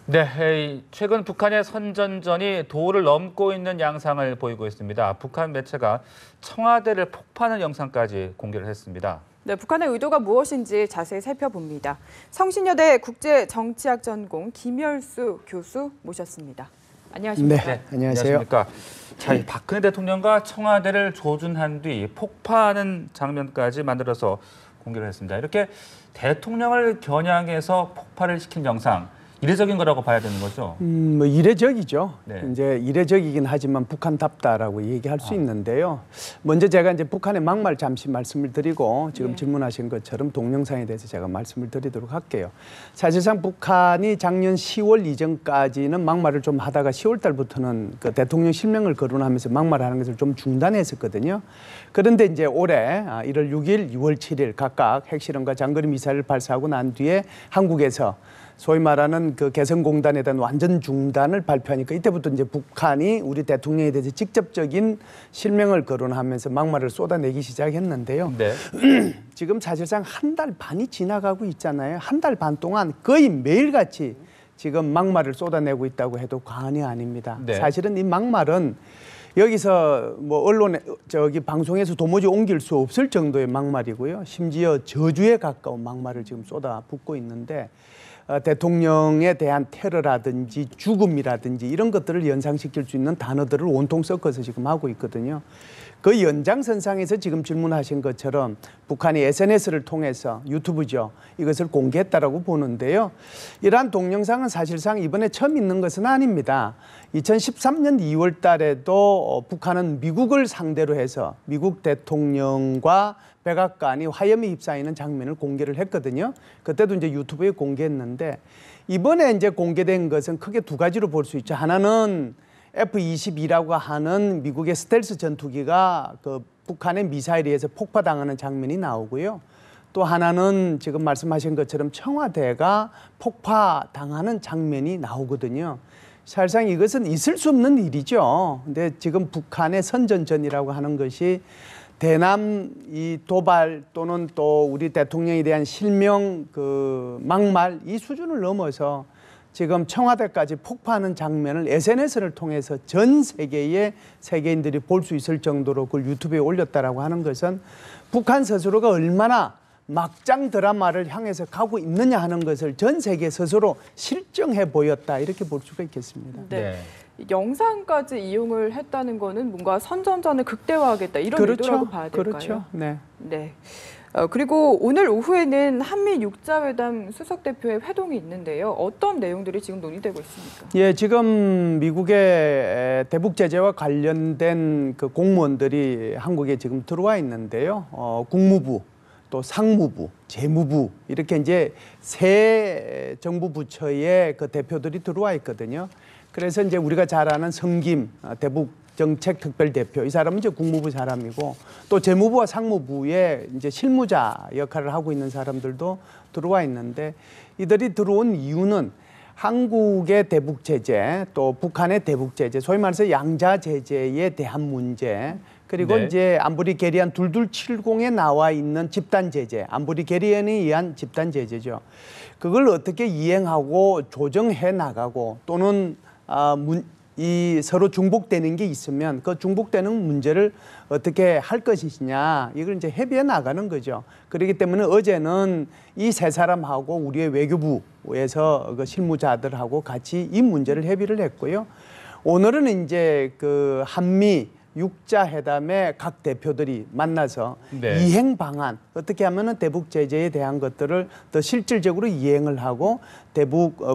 네, 최근 북한의 선전전이 도를 넘고 있는 양상을 보이고 있습니다. 북한 매체가 청와대를 폭파하는 영상까지 공개를 했습니다. 네, 북한의 의도가 무엇인지 자세히 살펴봅니다. 성신여대 국제정치학 전공 김열수 교수 모셨습니다. 안녕하십니까? 네, 안녕하세요. 자, 박근혜 대통령과 청와대를 조준한 뒤 폭파하는 장면까지 만들어서 공개를 했습니다. 이렇게 대통령을 겨냥해서 폭발을 시킨 영상, 이례적인 거라고 봐야 되는 거죠? 뭐 이례적이죠. 네. 이제 이례적이긴 하지만 북한답다라고 얘기할 수 있는데요. 먼저 제가 이제 북한의 막말 잠시 말씀을 드리고 지금 질문하신 것처럼 동영상에 대해서 제가 말씀을 드리도록 할게요. 사실상 북한이 작년 10월 이전까지는 막말을 좀 하다가 10월 달부터는 그 대통령 실명을 거론하면서 막말하는 것을 좀 중단했었거든요. 그런데 이제 올해 1월 6일, 6월 7일 각각 핵실험과 장거리 미사일을 발사하고 난 뒤에 한국에서 소위 말하는 그 개성공단에 대한 완전 중단을 발표하니까 이때부터 이제 북한이 우리 대통령에 대해서 직접적인 실명을 거론하면서 막말을 쏟아내기 시작했는데요. 네. 지금 사실상 한 달 반이 지나가고 있잖아요. 한 달 반 동안 거의 매일같이 지금 막말을 쏟아내고 있다고 해도 과언이 아닙니다. 네. 사실은 이 막말은 여기서 뭐 언론에 방송에서 도무지 옮길 수 없을 정도의 막말이고요. 심지어 저주에 가까운 막말을 지금 쏟아붓고 있는데 대통령에 대한 테러라든지 죽음이라든지 이런 것들을 연상시킬 수 있는 단어들을 온통 섞어서 지금 하고 있거든요. 그 연장선상에서 지금 질문하신 것처럼 북한이 SNS를 통해서 유튜브죠. 이것을 공개했다라고 보는데요. 이러한 동영상은 사실상 이번에 처음 있는 것은 아닙니다. 2013년 2월 달에도 북한은 미국을 상대로 해서 미국 대통령과 백악관이 화염에 휩싸이는 장면을 공개를 했거든요. 그때도 이제 유튜브에 공개했는데 이번에 이제 공개된 것은 크게 두 가지로 볼 수 있죠. 하나는 F-22라고 하는 미국의 스텔스 전투기가 그 북한의 미사일에 의해서 폭파당하는 장면이 나오고요. 또 하나는 지금 말씀하신 것처럼 청와대가 폭파당하는 장면이 나오거든요. 사실상 이것은 있을 수 없는 일이죠. 근데 지금 북한의 선전전이라고 하는 것이 대남 이 도발 또는 또 우리 대통령에 대한 실명 그 막말 이 수준을 넘어서 지금 청와대까지 폭파하는 장면을 SNS를 통해서 전 세계의 세계인들이 볼 수 있을 정도로 그걸 유튜브에 올렸다라고 하는 것은 북한 스스로가 얼마나 막장 드라마를 향해서 가고 있느냐 하는 것을 전 세계 스스로 실증해 보였다 이렇게 볼 수가 있겠습니다. 네. 영상까지 이용을 했다는 거는 뭔가 선전전을 극대화하겠다 이런 의도라고 봐야 될까요? 그렇죠. 네. 네. 그리고 오늘 오후에는 한미 육자회담 수석 대표의 회동이 있는데요. 어떤 내용들이 지금 논의되고 있습니까? 예, 지금 미국의 대북 제재와 관련된 그 공무원들이 한국에 지금 들어와 있는데요. 국무부, 또 상무부, 재무부 이렇게 이제 세 정부 부처의 그 대표들이 들어와 있거든요. 그래서 이제 우리가 잘 아는 성김 대북 정책 특별 대표 이 사람은 이제 국무부 사람이고 또 재무부와 상무부의 이제 실무자 역할을 하고 있는 사람들도 들어와 있는데 이들이 들어온 이유는 한국의 대북 제재 또 북한의 대북 제재 소위 말해서 양자 제재에 대한 문제 그리고 이제 안보리 결의안 2270에 나와 있는 집단 제재 안보리 결의안에 의한 집단 제재죠. 그걸 어떻게 이행하고 조정해 나가고 또는 이 서로 중복되는 게 있으면 그 중복되는 문제를 어떻게 할 것이냐 이걸 이제 협의해 나가는 거죠. 그렇기 때문에 어제는 이 세 사람하고 우리의 외교부에서 그 실무자들하고 같이 이 문제를 협의를 했고요. 오늘은 이제 그 한미 육자회담에 각 대표들이 만나서 이행 방안 어떻게 하면은 대북 제재에 대한 것들을 더 실질적으로 이행을 하고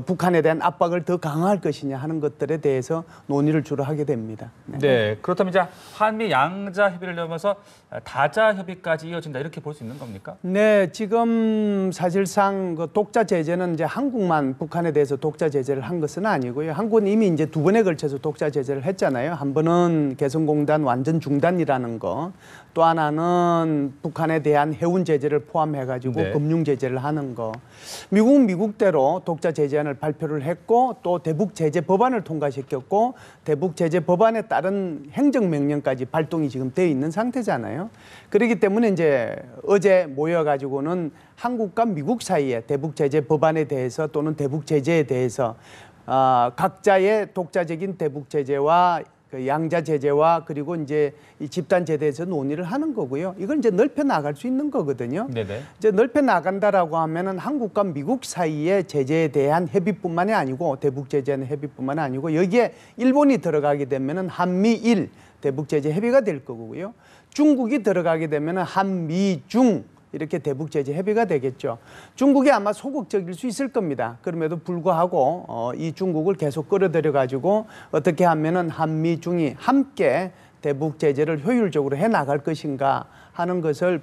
북한에 대한 압박을 더 강화할 것이냐 하는 것들에 대해서 논의를 주로 하게 됩니다. 네, 그렇다면 이제 한미 양자 협의를 넘어서 다자 협의까지 이어진다 이렇게 볼 수 있는 겁니까? 네, 지금 사실상 그 독자 제재는 이제 한국만 북한에 대해서 독자 제재를 한 것은 아니고요. 한국은 이미 이제 두 번에 걸쳐서 독자 제재를 했잖아요. 한 번은 개성공단 완전 중단이라는 거, 또 하나는 북한에 대한 해운 제재를 포함해가지고 금융 제재를 하는 거. 미국은 미국대로 독자 제재안을 발표를 했고 또 대북 제재 법안을 통과시켰고 대북 제재 법안에 따른 행정명령까지 발동이 지금 되어 있는 상태잖아요. 그렇기 때문에 이제 어제 모여가지고는 한국과 미국 사이에 대북 제재 법안에 대해서 또는 대북 제재에 대해서 각자의 독자적인 대북 제재와 그 양자 제재와 그리고 이제 이 집단 제재에서 논의를 하는 거고요. 이걸 이제 넓혀 나갈 수 있는 거거든요. 네네. 이제 넓혀 나간다라고 하면은 한국과 미국 사이의 제재에 대한 협의뿐만이 아니고 대북 제재의 협의뿐만 아니고 여기에 일본이 들어가게 되면은 한미일 대북 제재 협의가 될 거고요. 중국이 들어가게 되면은 한미중 이렇게 대북 제재 협의가 되겠죠. 중국이 아마 소극적일 수 있을 겁니다. 그럼에도 불구하고 이 중국을 계속 끌어들여 가지고 어떻게 하면은 한미중이 함께 대북 제재를 효율적으로 해 나갈 것인가 하는 것을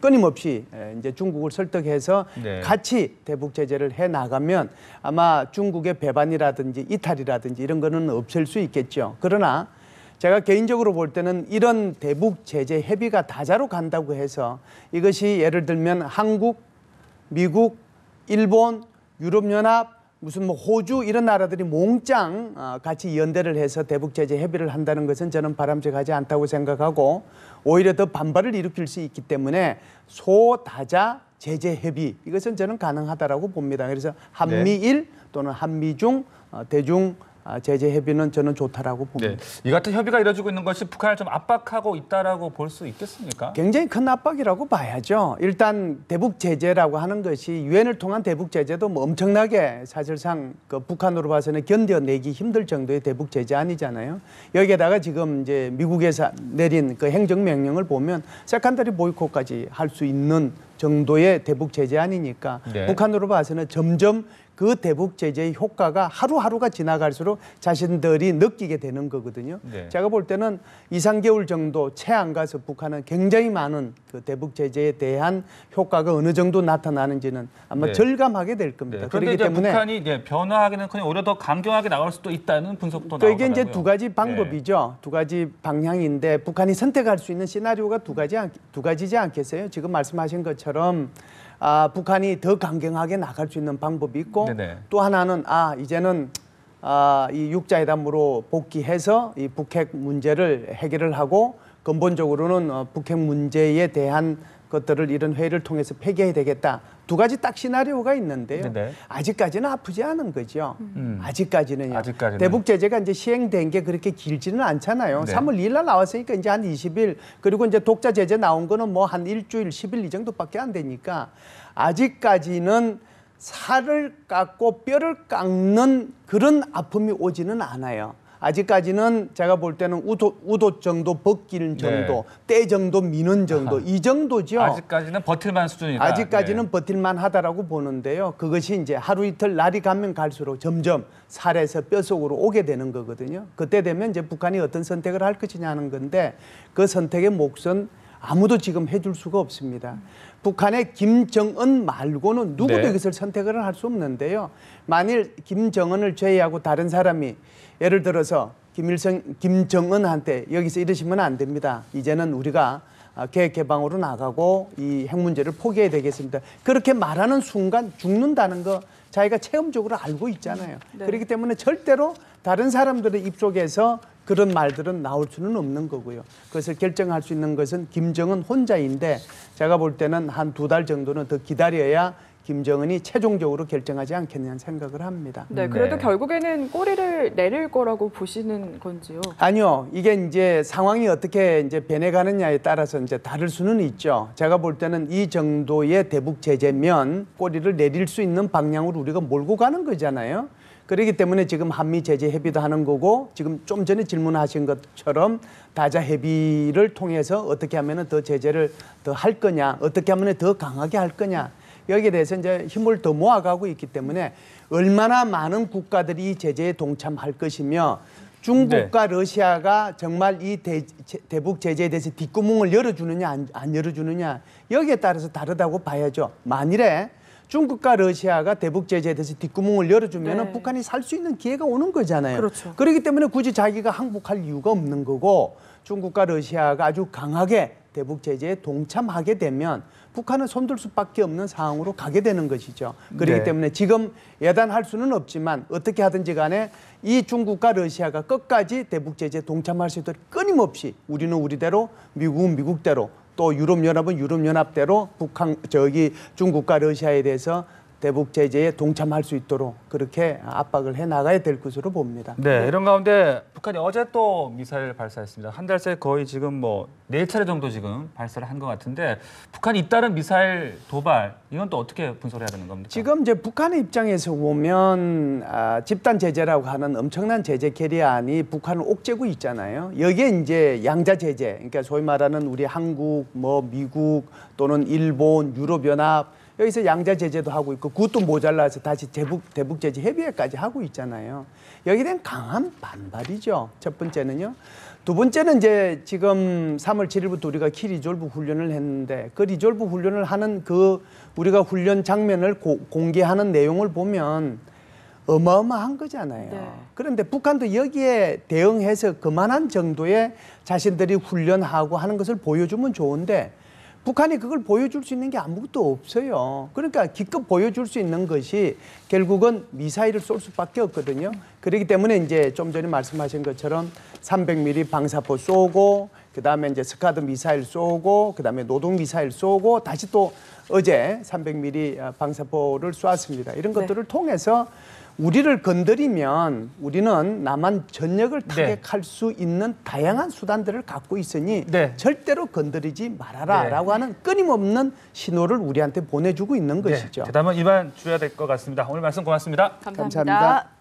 끊임없이 이제 중국을 설득해서 네. 같이 대북 제재를 해 나가면 아마 중국의 배반이라든지 이탈이라든지 이런 거는 없을 수 있겠죠. 그러나 제가 개인적으로 볼 때는 이런 대북 제재 협의가 다자로 간다고 해서 이것이 예를 들면 한국, 미국, 일본, 유럽연합, 무슨 뭐 호주 이런 나라들이 몽땅 같이 연대를 해서 대북 제재 협의를 한다는 것은 저는 바람직하지 않다고 생각하고 오히려 더 반발을 일으킬 수 있기 때문에 소다자 제재 협의 이것은 저는 가능하다라고 봅니다. 그래서 한미일 또는 한미중 대중 제재 협의는 저는 좋다라고 봅니다. 네. 이 같은 협의가 이루어지고 있는 것이 북한을 좀 압박하고 있다라고 볼 수 있겠습니까? 굉장히 큰 압박이라고 봐야죠. 일단 대북 제재라고 하는 것이 유엔을 통한 대북 제재도 뭐 엄청나게 사실상 그 북한으로 봐서는 견뎌내기 힘들 정도의 대북 제재 아니잖아요. 여기에다가 지금 이제 미국에서 내린 그 행정명령을 보면 세컨더리 보이콧까지 할 수 있는 정도의 대북 제재 아니니까 네. 북한으로 봐서는 점점 그 대북 제재의 효과가 하루하루가 지나갈수록 자신들이 느끼게 되는 거거든요. 네. 제가 볼 때는 2, 3개월 정도 채 안 가서 북한은 굉장히 많은 그 대북 제재에 대한 효과가 어느 정도 나타나는지는 아마 네. 절감하게 될 겁니다. 네. 그런데 그렇기 이제 때문에 북한이 이제 변화하기는 그냥 오히려 더 강경하게 나갈 수도 있다는 분석도 또 나오더라고요. 이게 이제 두 가지 방법이죠. 두 가지 방향인데 북한이 선택할 수 있는 시나리오가 두 가지지 않겠어요? 지금 말씀하신 것처럼 북한이 더 강경하게 나갈 수 있는 방법이 있고 네네. 또 하나는 이제는 이 육자회담으로 복귀해서 이 북핵 문제를 해결을 하고 근본적으로는 북핵 문제에 대한 것들을 이런 회의를 통해서 폐기해야 되겠다. 두 가지 딱 시나리오가 있는데요. 네네. 아직까지는 아프지 않은 거죠. 아직까지는요. 아직까지는. 대북 제재가 이제 시행된 게 그렇게 길지는 않잖아요. 네. 3월 2일 날 나왔으니까 이제 한 20일 그리고 이제 독자 제재 나온 거는 뭐 한 일주일, 10일 이 정도밖에 안 되니까 아직까지는 살을 깎고 뼈를 깎는 그런 아픔이 오지는 않아요. 아직까지는 제가 볼 때는 우도 정도 벗기는 정도, 때 정도 미는 정도 이 정도죠. 아직까지는 버틸만 수준이다. 아직까지는 네. 버틸만 하다라고 보는데요. 그것이 이제 하루 이틀 날이 가면 갈수록 점점 살에서 뼈속으로 오게 되는 거거든요. 그때 되면 이제 북한이 어떤 선택을 할 것이냐 하는 건데 그 선택의 몫은 아무도 지금 해줄 수가 없습니다. 북한의 김정은 말고는 누구도 네. 이것을 선택을 할 수 없는데요. 만일 김정은을 제외하고 다른 사람이 예를 들어서 김정은한테 여기서 이러시면 안 됩니다. 이제는 우리가 계획 개방으로 나가고 이 핵 문제를 포기해야 되겠습니다. 그렇게 말하는 순간 죽는다는 거 자기가 체험적으로 알고 있잖아요. 네. 그렇기 때문에 절대로 다른 사람들의 입속에서 그런 말들은 나올 수는 없는 거고요. 그것을 결정할 수 있는 것은 김정은 혼자인데 제가 볼 때는 한 2달 정도는 더 기다려야 김정은이 최종적으로 결정하지 않겠냐는 생각을 합니다. 네, 그래도 네. 결국에는 꼬리를 내릴 거라고 보시는 건지요? 아니요, 이게 이제 상황이 어떻게 이제 변해가느냐에 따라서 이제 다를 수는 있죠. 제가 볼 때는 이 정도의 대북 제재면 꼬리를 내릴 수 있는 방향으로 우리가 몰고 가는 거잖아요. 그렇기 때문에 지금 한미 제재 협의도 하는 거고 지금 좀 전에 질문하신 것처럼 다자 협의를 통해서 어떻게 하면 더 제재를 더 할 거냐, 어떻게 하면 더 강하게 할 거냐. 여기에 대해서 이제 힘을 더 모아가고 있기 때문에 얼마나 많은 국가들이 이 제재에 동참할 것이며 중국과 러시아가 정말 이 대북 제재에 대해서 뒷구멍을 열어주느냐 안 열어주느냐 여기에 따라서 다르다고 봐야죠. 만일에 중국과 러시아가 대북 제재에 대해서 뒷구멍을 열어주면 네. 북한이 살 수 있는 기회가 오는 거잖아요. 그렇죠. 그렇기 때문에 굳이 자기가 항복할 이유가 없는 거고 중국과 러시아가 아주 강하게 대북 제재에 동참하게 되면 북한은 손들 수밖에 없는 상황으로 가게 되는 것이죠. 그렇기 네. 때문에 지금 예단할 수는 없지만 어떻게 하든지 간에 이 중국과 러시아가 끝까지 대북 제재에 동참할 수 있도록 끊임없이 우리는 우리대로 미국은 미국대로 또 유럽연합은 유럽연합대로 중국과 러시아에 대해서 대북 제재에 동참할 수 있도록 그렇게 압박을 해 나가야 될 것으로 봅니다. 네, 이런 가운데 북한이 어제 또 미사일 발사했습니다. 한 달 새 거의 지금 뭐 4차례 정도 지금 발사를 한 것 같은데 북한이 잇따른 미사일 도발 이건 또 어떻게 분석을 해야 되는 겁니까? 지금 이제 북한의 입장에서 보면 집단 제재라고 하는 엄청난 제재 캐리안이 북한을 옥죄고 있잖아요. 여기에 이제 양자 제재, 그러니까 소위 말하는 우리 한국, 뭐 미국 또는 일본, 유럽연합 여기서 양자 제재도 하고 있고 그것도 모자라서 다시 대북 제재 협의회까지 하고 있잖아요. 여기에 대한 강한 반발이죠. 첫 번째는요. 두 번째는 이제 지금 3월 7일부터 우리가 키 리졸브 훈련을 했는데 그 리졸브 훈련을 하는 그 우리가 훈련 장면을 공개하는 내용을 보면 어마어마한 거잖아요. 네. 그런데 북한도 여기에 대응해서 그만한 정도의 자신들이 훈련하고 하는 것을 보여주면 좋은데 북한이 그걸 보여줄 수 있는 게 아무것도 없어요. 그러니까 기껏 보여줄 수 있는 것이 결국은 미사일을 쏠 수밖에 없거든요. 그렇기 때문에 이제 좀 전에 말씀하신 것처럼 300mm 방사포 쏘고 그다음에 이제 스카드 미사일 쏘고 그다음에 노동 미사일 쏘고 다시 또 어제 300mm 방사포를 쏘았습니다. 이런 것들을 통해서 우리를 건드리면 우리는 남한 전역을 타격할 수 있는 다양한 수단들을 갖고 있으니 절대로 건드리지 말아라라고 하는 끊임없는 신호를 우리한테 보내주고 있는 것이죠. 대담한 이만 줄여야 될 것 같습니다. 오늘 말씀 고맙습니다. 감사합니다. 감사합니다.